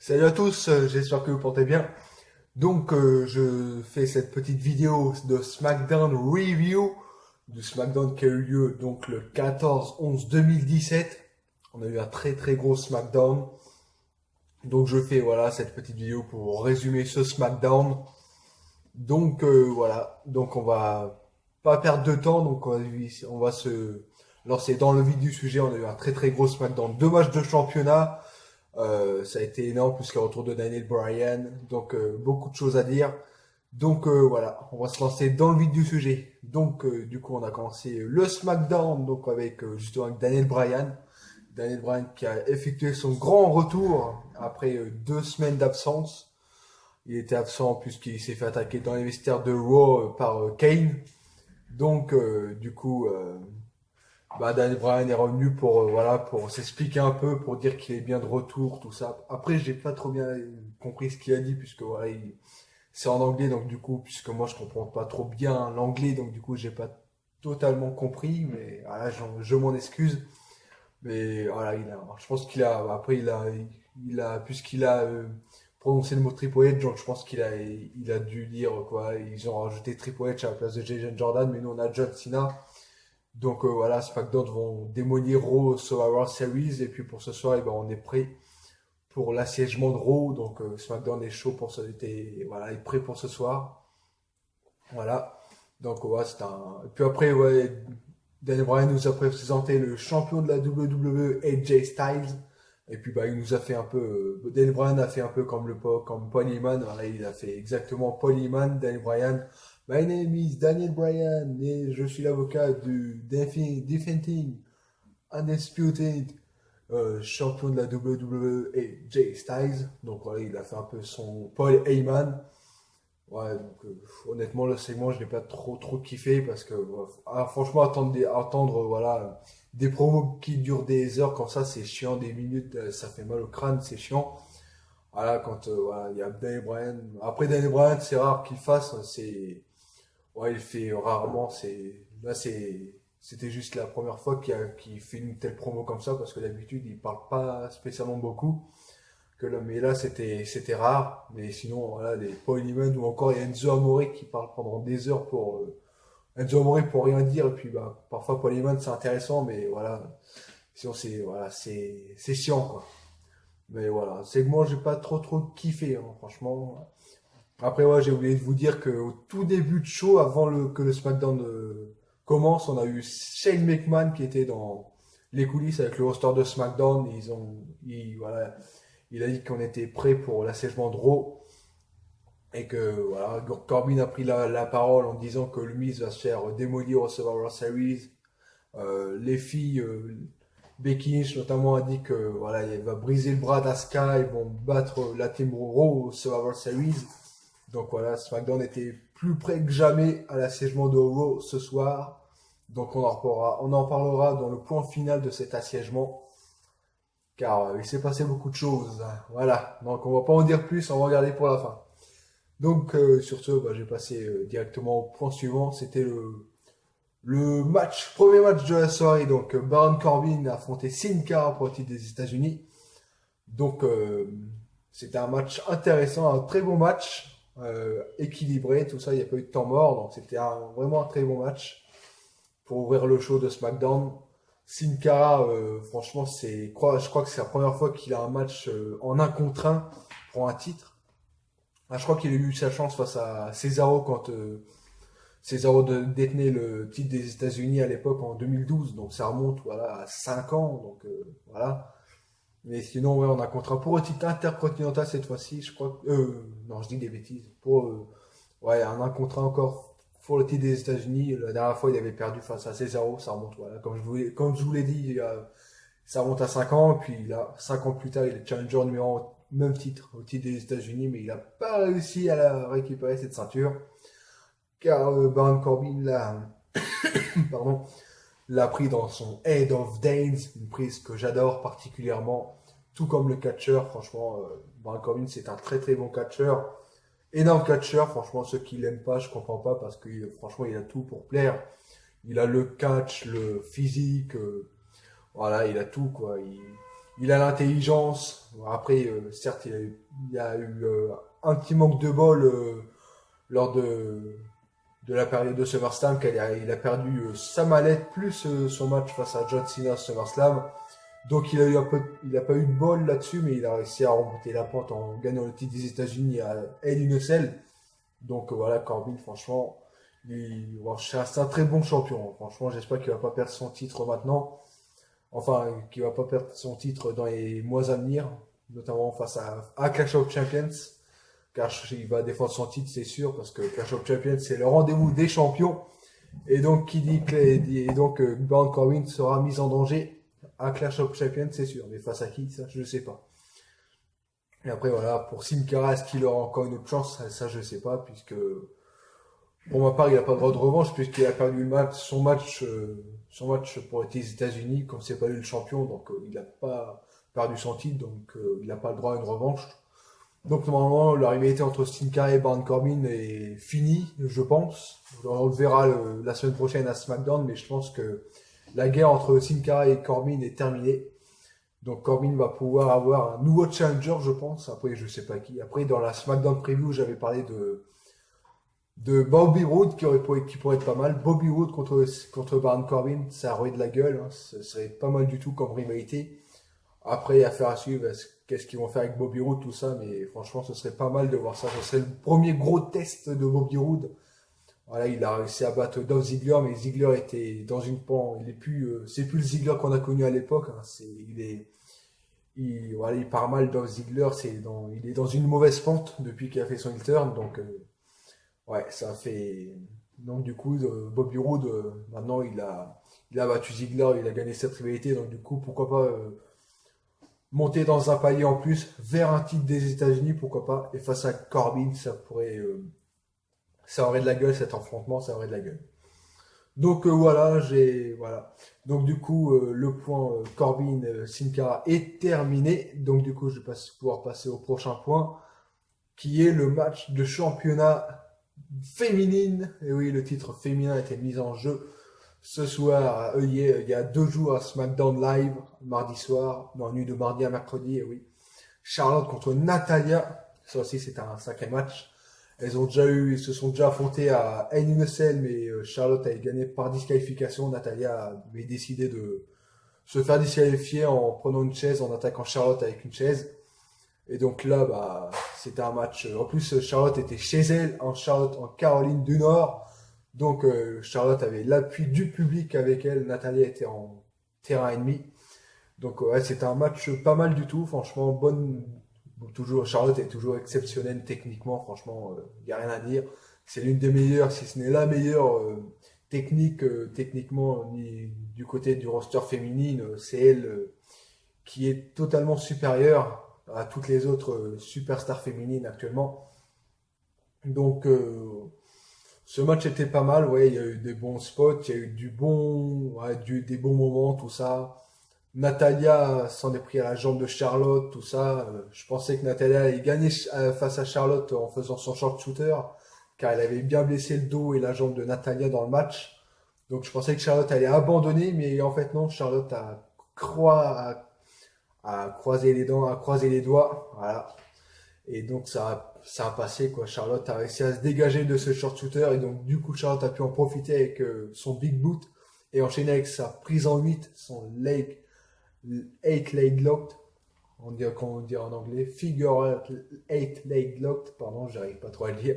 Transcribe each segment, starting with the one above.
Salut à tous, j'espère que vous portez bien. Je fais cette petite vidéo de SmackDown Review, du SmackDown qui a eu lieu donc le 14-11-2017. On a eu un très très gros SmackDown. Donc je fais voilà cette petite vidéo pour résumer ce SmackDown. Donc on va pas perdre de temps, donc on va se lancer dans le vif du sujet. On a eu un très très gros SmackDown, deux matchs de championnat. Ça a été énorme puisqu'il y a le retour de Daniel Bryan, beaucoup de choses à dire. Voilà, on va se lancer dans le vif du sujet. Du coup, on a commencé le SmackDown donc avec justement avec Daniel Bryan. Daniel Bryan qui a effectué son grand retour après 2 semaines d'absence. Il était absent puisqu'il s'est fait attaquer dans les vestiaires de Raw par Kane. Du coup, Daniel Bryan est revenu pour pour s'expliquer un peu, pour dire qu'il est bien de retour, tout ça. Après, j'ai pas trop bien compris ce qu'il a dit puisque c'est en anglais, donc du coup, puisque moi je comprends pas trop bien l'anglais, donc du coup j'ai pas totalement compris, mais voilà, je m'en excuse. Mais voilà, je pense qu'il a, après puisqu'il a prononcé le mot Triple H, donc je pense il a dû dire quoi. Ils ont rajouté Triple H à la place de Jason Jordan, mais nous on a John Cena. Voilà, SmackDown vont démolir Raw Survivor Series. Et puis pour ce soir, on est prêt pour l'assiègement de Raw. SmackDown est chaud pour ce, voilà, est prêt pour ce soir. Voilà. C'est un. Et puis après, Daniel Bryan nous a présenté le champion de la WWE, AJ Styles. Et puis il nous a fait un peu. Daniel Bryan a fait un peu comme Paul Heyman. Voilà, il a fait exactement Paul Heyman, Daniel Bryan. My name is Daniel Bryan et je suis l'avocat du Defending Undisputed champion de la WWE et Jay Styles. Donc voilà, il a fait un peu son Paul Heyman. Honnêtement, le segment, je l'ai pas trop kiffé parce que franchement, attendre des promos qui durent des heures comme ça, c'est chiant, des minutes, ça fait mal au crâne, c'est chiant. Voilà, il y a Daniel Bryan. Après Daniel Bryan, c'est rare qu'il fasse, il fait rarement. C'était juste la première fois qu'il fait une telle promo comme ça parce que d'habitude il parle pas spécialement beaucoup. Mais là c'était rare. Mais sinon voilà, les Paul Heyman ou encore il y a Enzo Amore qui parle pendant des heures pour Enzo Amore pour rien dire. Et puis parfois Paul Heyman c'est intéressant, mais voilà. Sinon c'est chiant quoi. Mais voilà, c'est que moi j'ai pas trop kiffé hein, franchement. Après, j'ai oublié de vous dire qu'au tout début de show, avant que le SmackDown commence, on a eu Shane McMahon qui était dans les coulisses avec le roster de SmackDown. Voilà, il a dit qu'on était prêt pour l'assègement de Raw et que voilà, Corbin a pris la parole en disant que le Miz va se faire démolir au Survivor Series. Les filles, Becky Lynch notamment a dit que voilà, il va briser le bras d'Asuka, ils vont battre la Team Raw au Survivor Series. Donc voilà, SmackDown était plus près que jamais à l'assiègement de Raw ce soir. Donc on en parlera dans le point final de cet assiègement. Car il s'est passé beaucoup de choses. Voilà, donc on va pas en dire plus, on va regarder pour la fin. Sur ce, j'ai passé directement au point suivant. C'était premier match de la soirée. Baron Corbin a affronté Sin Cara pour le titre des États-Unis. Donc, c'était un match intéressant, un très bon match, équilibré, tout ça, il n'y a pas eu de temps mort, donc c'était vraiment un très bon match pour ouvrir le show de SmackDown. Sin Cara, franchement, je crois que c'est la première fois qu'il a un match en un contre un pour un titre. Je crois qu'il a eu sa chance face à Cesaro quand Cesaro détenait le titre des États-Unis à l'époque en 2012, donc ça remonte voilà, à 5 ans, voilà. Mais sinon, on a un contrat pour le titre intercontinental cette fois-ci, je crois. Non, je dis des bêtises. Un contrat encore pour le titre des États-Unis. La dernière fois, il avait perdu face à Cesaro. Ça remonte, voilà. Comme je vous l'ai dit, ça remonte à 5 ans. Puis là, 5 ans plus tard, il est challenger numéro 1, même titre, au titre des États-Unis. Mais il n'a pas réussi à récupérer cette ceinture. Car Baron Corbin, là, pardon, l'a pris dans son Head of Dames, une prise que j'adore particulièrement, tout comme le catcheur. Franchement, Baron Corbin, c'est un très très bon catcheur. Énorme catcheur, franchement, ceux qui l'aiment pas, je comprends pas parce que franchement, il a tout pour plaire. Il a le catch, le physique, voilà, il a tout quoi. il a l'intelligence. Bon, après, certes, il y a eu un petit manque de bol lors de la période de SummerSlam, il a perdu sa mallette plus son match face à John Cena à SummerSlam. Donc il a pas eu de bol là-dessus, mais il a réussi à remonter la pente en gagnant le titre des États-Unis à Hell in a Cell. Donc voilà, Corbin, franchement, bon, c'est un très bon champion. Franchement, j'espère qu'il va pas perdre son titre maintenant. Enfin, qu'il va pas perdre son titre dans les mois à venir, notamment face à Clash of Champions. Car il va défendre son titre, c'est sûr, parce que Clash of Champions, c'est le rendez-vous des champions. Et donc, Baron Corbin sera mis en danger à Clash of Champions, c'est sûr. Mais face à qui, ça, je ne sais pas. Et après, voilà, pour Sin Cara, est-ce qu'il aura encore une autre chance? Ça, je ne sais pas, puisque pour ma part, il n'a pas de droit de revanche, puisqu'il a perdu son match pour les États-Unis, comme c'est pas lui le champion, donc il n'a pas perdu son titre, donc il n'a pas le droit à une revanche. Donc normalement, la rivalité entre Sin Cara et Baron Corbin est finie, je pense. On le verra la semaine prochaine à SmackDown, mais je pense que la guerre entre Sin Cara et Corbin est terminée. Donc Corbin va pouvoir avoir un nouveau challenger, je pense. Après, je sais pas qui. Après, dans la SmackDown preview, j'avais parlé de Bobby Roode qui pourrait être pas mal. Bobby Roode contre Baron Corbin, ça aurait de la gueule. Hein. Ce serait pas mal du tout comme rivalité. Après, affaire à suivre, qu'est-ce qu'ils vont faire avec Bobby Roode, tout ça. Mais franchement, ce serait pas mal de voir ça. Ce serait le premier gros test de Bobby Roode. Voilà, il a réussi à battre Dolph Ziggler, mais Ziggler était dans une pente. Il est plus, c'est plus le Ziggler qu'on a connu à l'époque. Hein. Voilà, il part mal. Dolph Ziggler, il est dans une mauvaise pente depuis qu'il a fait son heel turn. Donc, ouais, ça fait. Donc, du coup, Bobby Roode, maintenant, il a battu Ziggler, il a gagné cette rivalité. Donc, du coup, pourquoi pas monter dans un palier en plus vers un titre des États-Unis, pourquoi pas. Et face à Corbin, ça aurait de la gueule cet affrontement, ça aurait de la gueule. Donc voilà. Donc du coup, le point Corbin Sin Cara est terminé. Donc du coup, je vais pouvoir passer au prochain point, qui est le match de championnat féminine. Et oui, le titre féminin a été mis en jeu ce soir, il y a 2 jours à SmackDown Live, mardi soir, non, nuit de mardi à mercredi, et oui. Charlotte contre Natalia, ça aussi c'était un sacré match. Ils se sont déjà affrontés à Hell in a Cell, mais Charlotte a gagné par disqualification. Natalia avait décidé de se faire disqualifier en prenant une chaise, en attaquant Charlotte avec une chaise. Et donc là, bah, c'était un match. En plus, Charlotte était chez elle, en Caroline du Nord. Donc Charlotte avait l'appui du public avec elle. Natalia était en terrain ennemi. Donc ouais, c'était un match pas mal du tout. Franchement, toujours, Charlotte est toujours exceptionnelle techniquement. Franchement, il n'y a rien à dire. C'est l'une des meilleures, si ce n'est la meilleure techniquement du côté du roster féminine. C'est elle qui est totalement supérieure à toutes les autres superstars féminines actuellement. Donc ce match était pas mal, ouais, il y a eu des bons spots, il y a eu des bons moments, tout ça. Natalia s'en est pris à la jambe de Charlotte, tout ça. Je pensais que Natalia allait gagner face à Charlotte en faisant son short shooter, car elle avait bien blessé le dos et la jambe de Natalia dans le match. Donc je pensais que Charlotte allait abandonner, mais en fait non, Charlotte a croisé les dents, a croisé les doigts, voilà. Et donc ça a passé quoi. Charlotte a réussi à se dégager de ce short shooter et donc du coup Charlotte a pu en profiter avec son big boot et enchaîner avec sa prise en 8, son 8 leg locked, on dit en anglais, figure 8 leg locked, pardon, j'arrive pas trop à le dire.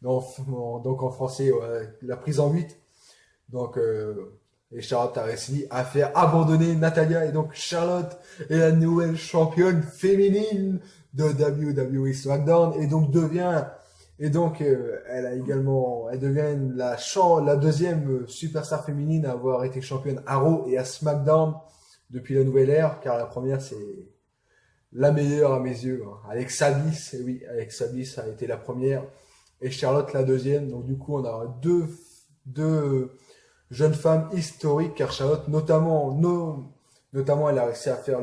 Donc en français, ouais, la prise en 8. Donc et Charlotte a réussi à faire abandonner Natalia et donc Charlotte est la nouvelle championne féminine de WWE SmackDown elle devient la deuxième superstar féminine à avoir été championne à Raw et à SmackDown depuis la nouvelle ère, car la première c'est la meilleure à mes yeux, hein. Alexa Bliss, et oui, Alexa Bliss a été la première et Charlotte la deuxième. Donc du coup on a deux jeune femme historique, car Charlotte, notamment, elle a réussi à faire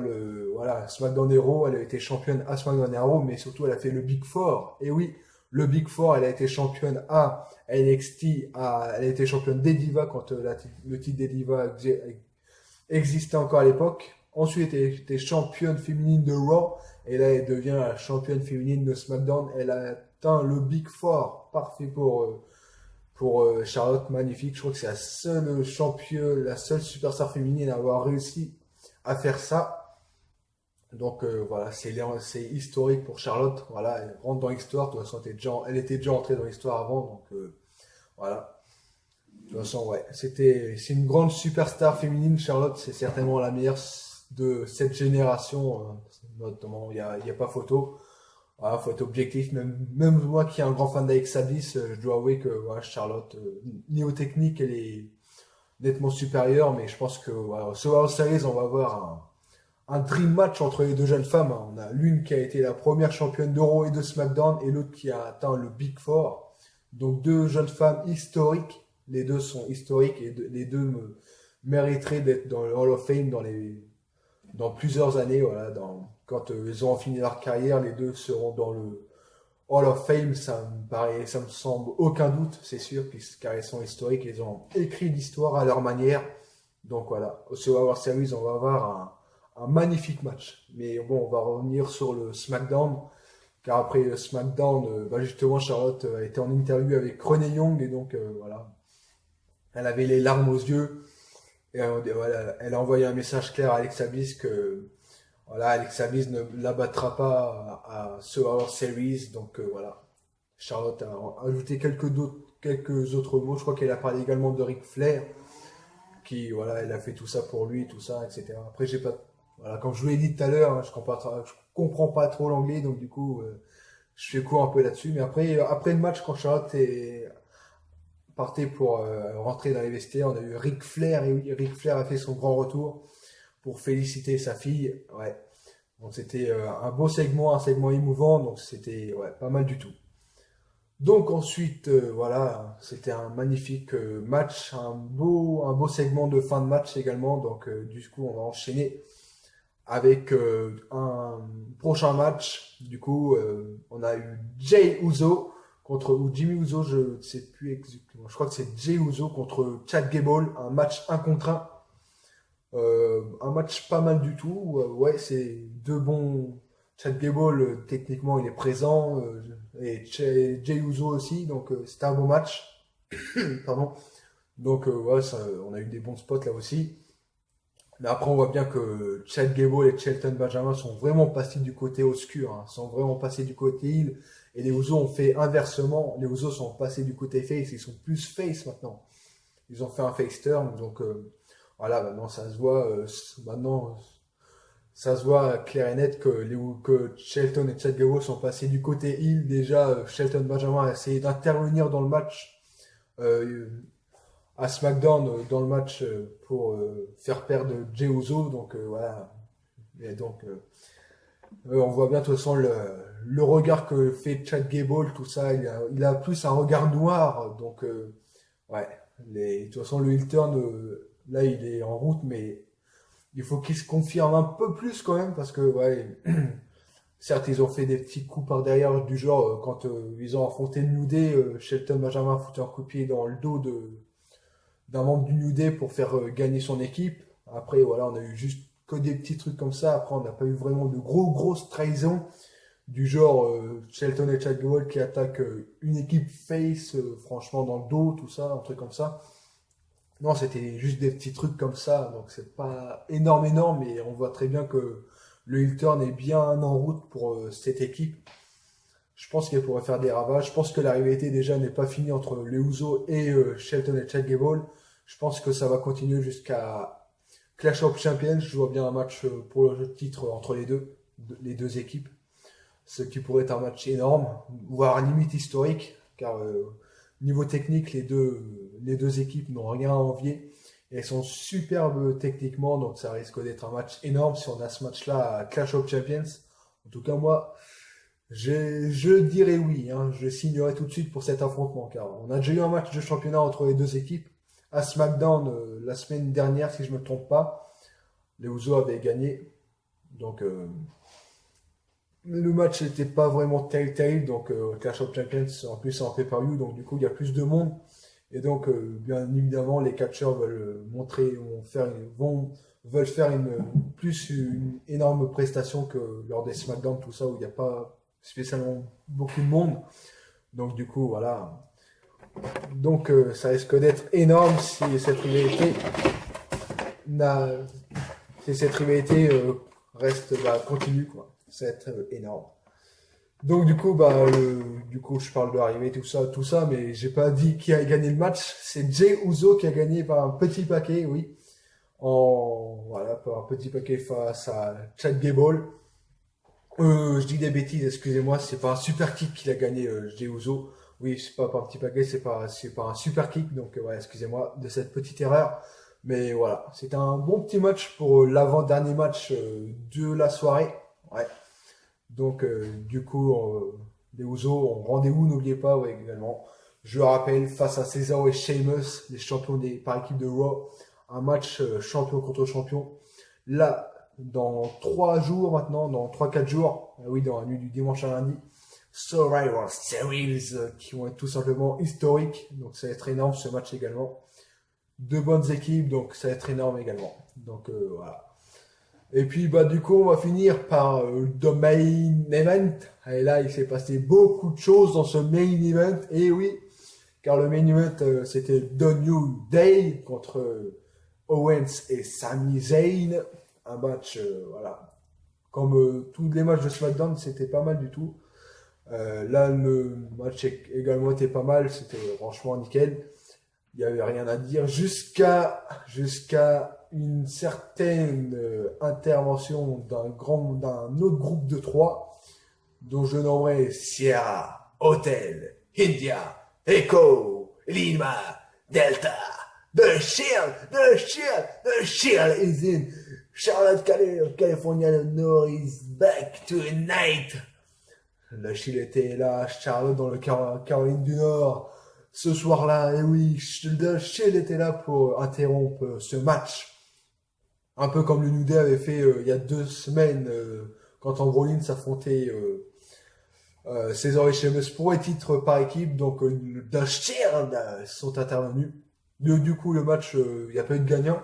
SmackDown Hero, elle a été championne à SmackDown Hero, mais surtout, elle a fait le Big Four. Et oui, le Big Four, elle a été championne à NXT, elle a été championne des Divas quand le titre des Divas existait encore à l'époque. Ensuite, elle était championne féminine de Raw. Et là, elle devient la championne féminine de SmackDown. Elle a atteint le Big Four. Parfait pour Charlotte, magnifique. Je crois que c'est la seule championne, la seule superstar féminine à avoir réussi à faire ça. Donc voilà, c'est historique pour Charlotte. Voilà, elle rentre dans l'histoire. De toute façon, elle était déjà entrée dans l'histoire avant. Donc voilà. De toute façon, ouais, c'est une grande superstar féminine. Charlotte, c'est certainement la meilleure de cette génération. Notamment, il y a pas photo. Voilà, faut être objectif. Même moi qui est un grand fan d'Alexa Bliss, je dois avouer que voilà, Charlotte, niveau technique, elle est nettement supérieure. Mais je pense que voilà, sur Survivor Series, on va avoir un dream match entre les deux jeunes femmes, hein. On a l'une qui a été la première championne d'Euro et de SmackDown et l'autre qui a atteint le Big Four. Donc deux jeunes femmes historiques. Les deux sont historiques et les deux mériteraient d'être dans le Hall of Fame dans plusieurs années. Voilà, quand ils auront fini leur carrière, les deux seront dans le Hall of Fame. Ça me semble aucun doute, c'est sûr, car elles sont historiques. Elles ont écrit l'histoire à leur manière. Donc voilà, au Survivor Series, on va avoir un magnifique match. Mais bon, on va revenir sur le SmackDown, car après le SmackDown, justement, Charlotte a été en interview avec Renee Young, et donc voilà, elle avait les larmes aux yeux, et voilà, elle a envoyé un message clair à Alexa Bliss que voilà, Alexa Bliss ne la battra pas à Survivor Series, donc voilà. Charlotte a ajouté quelques autres mots, je crois qu'elle a parlé également de Ric Flair, qui voilà, elle a fait tout ça pour lui, tout ça, etc. Après, j'ai pas, voilà, comme je vous l'ai dit tout à l'heure, hein, je comprends pas trop l'anglais, donc du coup, je fais court un peu là-dessus. Mais après le match, quand Charlotte partait pour rentrer dans les vestiaires, on a eu Ric Flair, et oui, Ric Flair a fait son grand retour pour féliciter sa fille. Ouais. Donc c'était un beau segment, un segment émouvant, donc c'était ouais, pas mal du tout. Donc ensuite, voilà, c'était un magnifique match, un beau segment de fin de match également. Donc du coup, on va enchaîner avec un prochain match. Du coup, on a eu Jay Uso ou Jimmy Uso, je ne sais plus exactement. Je crois que c'est Jay Uso contre Chad Gable, un match 1 contre 1. Un match pas mal du tout. Ouais, c'est deux bons. Chad Gable, techniquement, il est présent. Et Jay Uso aussi. Donc, c'était un bon match. Pardon. Donc, ouais, on a eu des bons spots là aussi. Mais après, on voit bien que Chad Gable et Shelton Benjamin sont vraiment passés du côté obscur, hein, sont vraiment passés du côté heel. Et les Usos ont fait inversement. Les Usos sont passés du côté face. Ils sont plus face maintenant. Ils ont fait un face turn. Donc, voilà, maintenant ça se voit. Maintenant, ça se voit clair et net que Shelton et Chad Gable sont passés du côté heel. Déjà, Shelton Benjamin a essayé d'intervenir dans le match à SmackDown, dans le match pour faire perdre Jey Uso. Donc voilà. Et donc, on voit bien de toute façon le regard que fait Chad Gable, tout ça. Il a plus un regard noir. Donc, ouais. De toute façon, le heel turn, là, il est en route, mais il faut qu'il se confirme un peu plus quand même parce que ouais, certes ils ont fait des petits coups par derrière du genre quand ils ont affronté le New Day, Shelton Benjamin a foutu un coup de pied dans le dos d'un membre du New Day pour faire gagner son équipe. Après voilà, on a eu juste que des petits trucs comme ça. Après on n'a pas eu vraiment de grosses trahisons du genre Shelton et Chad Gable qui attaquent une équipe face franchement dans le dos, tout ça, un truc comme ça. Non, c'était juste des petits trucs comme ça, donc c'est pas énorme, mais on voit très bien que le heel turn est bien en route pour cette équipe. Je pense qu'elle pourrait faire des ravages. Je pense que la rivalité déjà n'est pas finie entre les Usos et Shelton et Chad Gable. Je pense que ça va continuer jusqu'à Clash of Champions. Je vois bien un match pour le titre entre les deux équipes. Ce qui pourrait être un match énorme, voire limite historique, car niveau technique, les deux équipes n'ont rien à envier. Et elles sont superbes techniquement, donc ça risque d'être un match énorme si on a ce match-là à Clash of Champions. En tout cas, moi, je dirais oui, hein, je signerai tout de suite pour cet affrontement, car on a déjà eu un match de championnat entre les deux équipes à SmackDown la semaine dernière, si je ne me trompe pas. Les Usos avaient gagné, donc le match n'était pas vraiment terrible, donc Clash of Champions en plus c'est en pay-per-view, donc du coup il y a plus de monde. Et donc bien évidemment les catcheurs veulent vont veulent faire une énorme prestation que lors des SmackDown, tout ça, où il n'y a pas spécialement beaucoup de monde. Donc du coup, voilà. Donc ça risque d'être énorme n'a, si cette rivalité reste continue, quoi. Ça va être énorme. Donc du coup je parle de l'arrivée, tout ça, mais j'ai pas dit qui a gagné le match. C'est Jey Uso qui a gagné par un petit paquet, oui. Par un petit paquet face à Chad Gable. Je dis des bêtises, excusez-moi, c'est pas un super kick qu'il a gagné, Jey Uso. Oui, c'est pas par un petit paquet, c'est pas un super kick, donc ouais, excusez-moi de cette petite erreur. Mais voilà, c'était un bon petit match pour l'avant-dernier match de la soirée. Ouais. Donc du coup, les Usos ont rendez-vous, n'oubliez pas, ouais, également. Je le rappelle, face à Cesaro et Sheamus, les champions par équipe de Raw, un match champion contre champion. Là, dans 3 jours maintenant, dans 3-4 jours, oui, dans la nuit du dimanche à lundi, Survivor Series qui vont être tout simplement historiques. Donc ça va être énorme ce match également. Deux bonnes équipes, donc ça va être énorme également. Donc voilà. Et puis du coup on va finir par The Main Event. Et là il s'est passé beaucoup de choses dans ce Main Event. Et oui, car le Main Event c'était The New Day contre Owens et Sami Zayn. Un match, voilà. Comme tous les matchs de SmackDown, c'était pas mal du tout. Là, le match également était pas mal. C'était franchement nickel. Il n'y avait rien à dire jusqu'à une certaine intervention d'un autre groupe de 3 dont je nommerai Sierra, Hotel, India, Echo, Lima, Delta. The Shield is in. Charlotte, California North is back tonight. Le Shield était là, Charlotte dans le Caroline du Nord. Ce soir-là, et oui, le Shield était là pour interrompre ce match. Un peu comme le New Day avait fait il y a 2 semaines quand Ambrose Rollins s'affrontait Cesaro et Sheamus pour les titres par équipe. Donc The Shield sont intervenus. Du coup, le match, il n'y a pas eu de gagnant.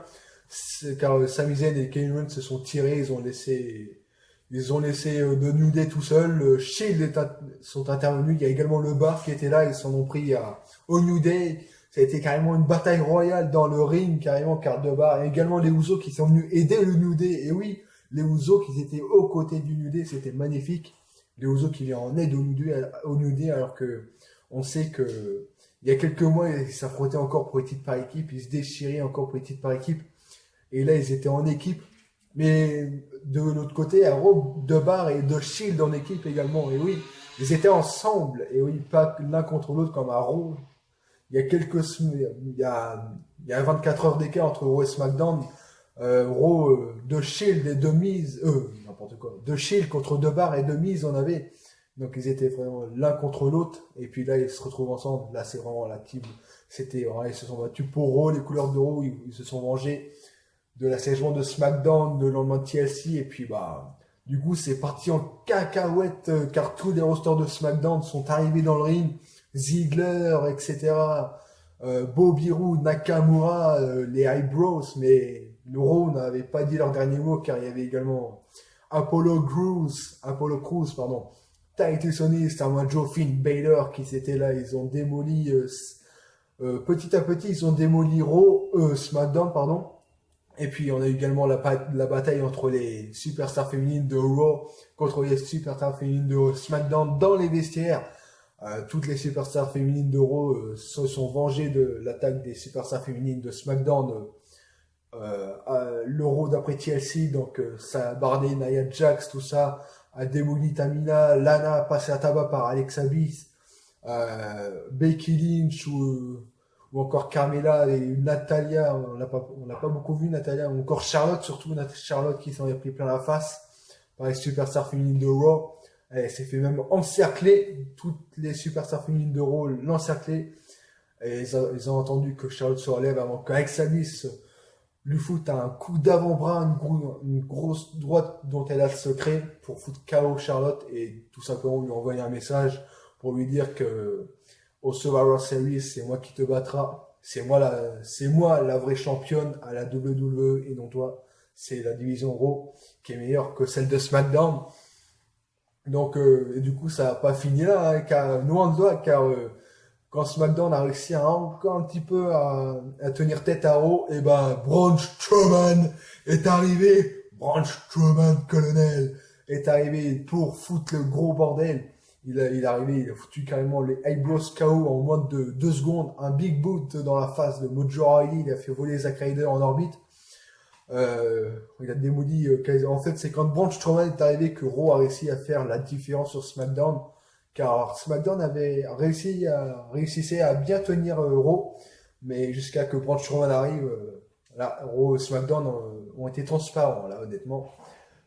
Car Sami Zayn et Kevin Owens se sont tirés, ils ont laissé The New Day tout seul. Shield sont intervenus. Il y a également le Bar qui était là. Ils s'en ont pris au New Day. Ça a été carrément une bataille royale dans le ring, carrément, car The Bar. Et également les Usos qui sont venus aider le New Day. Et oui, les Usos qui étaient aux côtés du New Day, c'était magnifique. Les Usos qui viennent en aide au New Day, alors que on sait que il y a quelques mois, ils s'affrontaient encore pour les titres par équipe. Ils se déchiraient encore pour les titres par équipe. Et là, ils étaient en équipe. Mais de l'autre côté, à Raw, The Bar et The Shield en équipe également. Et oui, ils étaient ensemble. Et oui, pas l'un contre l'autre comme à Raw. Il y a il y a 24 heures d'écart entre Raw et SmackDown. Raw, The Shield et The Miz, n'importe quoi. The Shield contre The Bar et The Miz, on avait. Donc ils étaient vraiment l'un contre l'autre. Et puis là, ils se retrouvent ensemble. Là, c'est vraiment la team. Ils se sont battus pour Raw, les couleurs de Raw, ils se sont vengés de la saison de SmackDown, le lendemain de TLC, et puis du coup c'est parti en cacahuète car tous les rosters de SmackDown sont arrivés dans le ring, Ziggler, etc., Bobby Roode, Nakamura, les Eyebrows, mais le Raw n'avait pas dit leur dernier mot car il y avait également Apollo Crews, Titus O'Neil, Samoa Joe, Finn Balor qui étaient là, ils ont démoli petit à petit, ils ont démoli SmackDown, pardon. Et puis on a également la bataille entre les superstars féminines de Raw contre les superstars féminines de SmackDown dans les vestiaires. Toutes les superstars féminines de Raw se sont vengées de l'attaque des superstars féminines de SmackDown l'Euro d'après TLC. Donc ça a bardé Nia Jax, tout ça, a démoli Tamina, Lana a passé à tabac par Alexa Bliss, Becky Lynch ou encore Carmella et Natalia, on n'a pas beaucoup vu Natalia, ou encore Charlotte, surtout Charlotte qui s'en est pris plein la face par les superstars féminines de Raw. Elle s'est fait même encercler, toutes les superstars féminines de Raw l'encercler. Et ils ont entendu que Charlotte se relève avant qu'Alexa Bliss lui foute un coup d'avant-bras, une grosse droite dont elle a le secret pour foutre KO Charlotte et tout simplement lui envoyer un message pour lui dire que au Survivor Series, c'est moi qui te battras. C'est moi la vraie championne à la WWE et non toi. c'est la division Raw qui est meilleure que celle de SmackDown. Donc, et du coup, ça n'a pas fini là, hein, car, loin de là, car quand SmackDown a réussi à encore un petit peu à tenir tête à Raw, et ben Braun Strowman est arrivé, Braun Strowman, colonel, est arrivé pour foutre le gros bordel. Il est arrivé, il a foutu carrément les Eyebrows KO en moins de 2 secondes, un big boot dans la face de Mojo Rawley, il a fait voler Zack Ryder en orbite. Il a démoli, en fait, c'est quand Braun Strowman est arrivé que Raw a réussi à faire la différence sur SmackDown, car SmackDown réussissait à bien tenir Raw, mais jusqu'à que Braun Strowman arrive, là, Raw et SmackDown ont été transparents, là, honnêtement.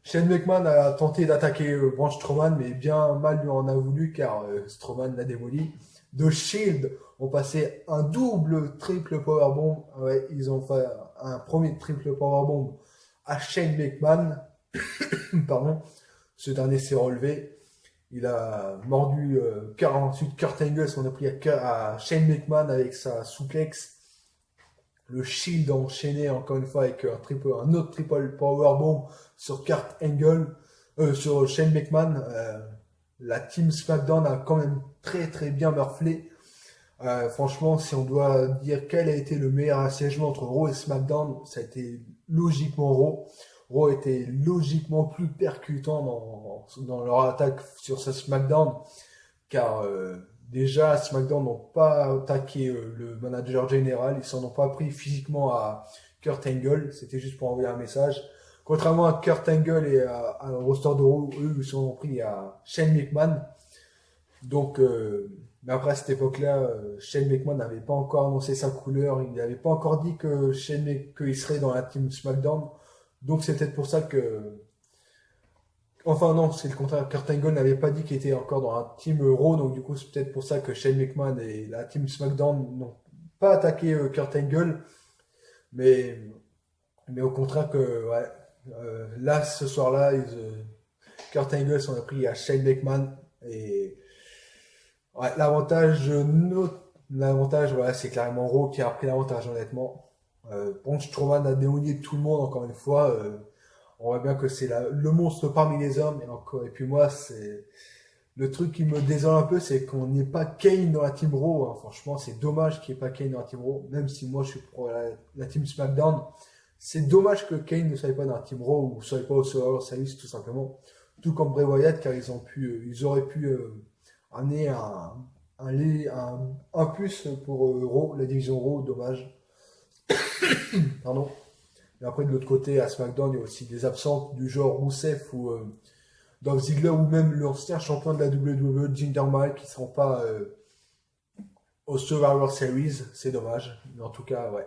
Shane McMahon a tenté d'attaquer Braun Strowman, mais bien mal lui en a voulu, car Strowman l'a démoli. The Shield ont passé un double triple powerbomb. Ouais, ils ont fait un premier triple powerbomb à Shane McMahon. Pardon. Ce dernier s'est relevé. Il a mordu ensuite Kurt Angle, on a pris à Shane McMahon avec sa souplex. Le Shield a enchaîné encore une fois avec un autre triple powerbomb sur Kurt Angle, sur Shane McMahon. La team SmackDown a quand même très très bien morflé. Franchement, si on doit dire quel a été le meilleur assiégement entre Raw et SmackDown, ça a été logiquement Raw. Raw était logiquement plus percutant dans leur attaque sur ce SmackDown, car déjà SmackDown n'ont pas attaqué le manager général, ils s'en ont pas pris physiquement à Kurt Angle, c'était juste pour envoyer un message. Contrairement à Kurt Angle et à roster de Raw, eux ils s'en ont pris à Shane McMahon. Donc, mais après à cette époque-là, Shane McMahon n'avait pas encore annoncé sa couleur, il n'avait pas encore dit qu'il serait dans la team SmackDown. Donc c'est peut-être pour ça que, enfin non, c'est le contraire. Kurt Angle n'avait pas dit qu'il était encore dans la team Raw, donc du coup c'est peut-être pour ça que Shane McMahon et la team SmackDown n'ont pas attaqué Kurt Angle, mais mais au contraire que ouais, là ce soir-là, Kurt Angle s'en a pris à Shane McMahon et ouais, l'avantage, voilà, c'est clairement Raw qui a pris l'avantage, honnêtement. Braun Strowman a démonié tout le monde, encore une fois. On voit bien que c'est le monstre parmi les hommes. Et puis moi, c'est le truc qui me désole un peu, c'est qu'on n'ait pas Kane dans la team Raw, hein. Franchement, c'est dommage qu'il n'y ait pas Kane dans la team Raw, même si moi je suis pour la team SmackDown. C'est dommage que Kane ne soit pas dans la team Raw ou ne soit pas au Survivor Series, tout simplement. Tout comme Bray Wyatt, car ils auraient pu amener un plus pour Raw, la division Raw, dommage. Pardon. Mais après, de l'autre côté, à SmackDown, il y a aussi des absents du genre Rousseff ou Dolph Ziggler ou même l'ancien champion de la WWE, Jinder Mahal, qui ne seront pas au Survivor Series. C'est dommage. Mais en tout cas, ouais.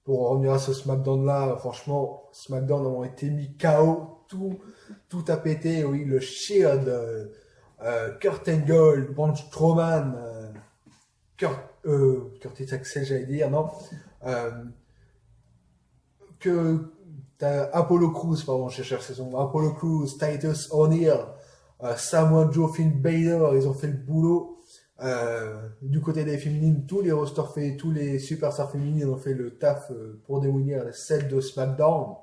Pour revenir à ce SmackDown-là, franchement, SmackDown ont été mis KO. Tout a pété. Oui, le Shield, Kurt Angle, Braun Strowman, Curtis Axel, j'allais dire, non. Que t'as Apollo Crews, pardon, je cherche son nom, Apollo Crews, Titus O'Neil, Samoa Joe, Finn Balor, ils ont fait le boulot. Du côté des féminines, tous les superstars féminines ont fait le taf pour démolir celle de SmackDown.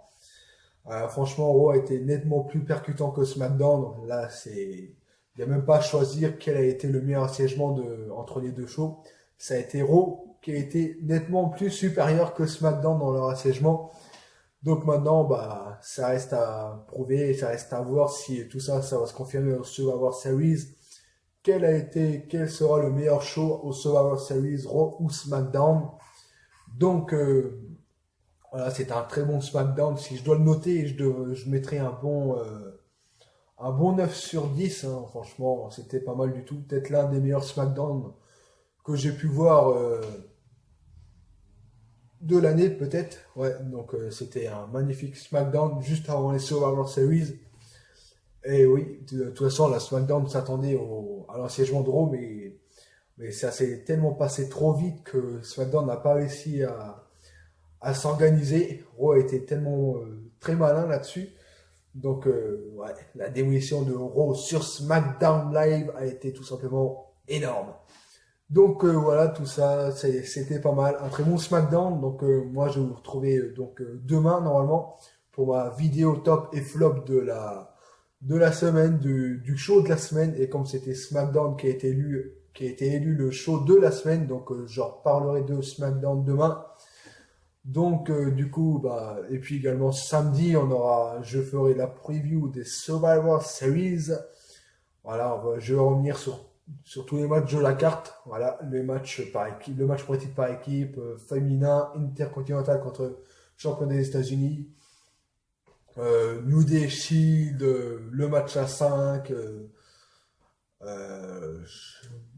Franchement, Raw a été nettement plus percutant que SmackDown. Là, il n'y a même pas à choisir quel a été le meilleur assiégement entre les deux shows. Ça a été Raw qui a été nettement plus supérieur que SmackDown dans leur assiégement. Donc maintenant, bah, ça reste à prouver, ça reste à voir si tout ça, ça va se confirmer au Survivor Series. Quel sera le meilleur show au Survivor Series, Raw ou SmackDown. Donc, voilà, c'est un très bon SmackDown. Si je dois le noter, je mettrai un bon 9 sur 10, hein. Franchement, c'était pas mal du tout. Peut-être l'un des meilleurs SmackDown que j'ai pu voir de l'année, peut-être. Ouais, donc c'était un magnifique SmackDown juste avant les Survivor Series. Et oui, de toute façon, la SmackDown s'attendait à l'assiégement de Raw, mais ça s'est tellement passé trop vite que SmackDown n'a pas réussi à s'organiser. Raw a été tellement très malin là-dessus. Donc, ouais, la démolition de Raw sur SmackDown Live a été tout simplement énorme. Donc voilà, tout ça, c'était pas mal. Un très bon SmackDown. Donc moi, je vais vous retrouver demain, normalement, pour ma vidéo top et flop de la semaine, du show de la semaine. Et comme c'était SmackDown qui a été élu le show de la semaine, donc je reparlerai de SmackDown demain. Donc du coup, bah, et puis également samedi, je ferai la preview des Survivor Series. Voilà, je vais revenir sur tous les matchs de la carte. Voilà, les matchs par équipe, le match pour titre par équipe, féminin, intercontinental contre champion des États-Unis, New Day Shield, le match à 5, euh,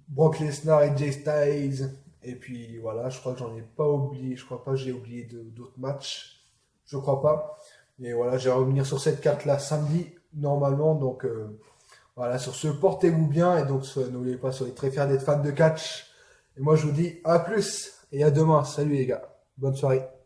Brock Lesnar et Jay Styles. Et puis voilà, je crois que j'en ai pas oublié, je crois pas que j'ai oublié d'autres matchs. Je crois pas. Et voilà, je vais revenir sur cette carte-là samedi, normalement. Donc voilà, sur ce, portez-vous bien. Et donc, n'oubliez pas, soyez très fiers d'être fan de catch. Et moi, je vous dis à plus et à demain. Salut les gars. Bonne soirée.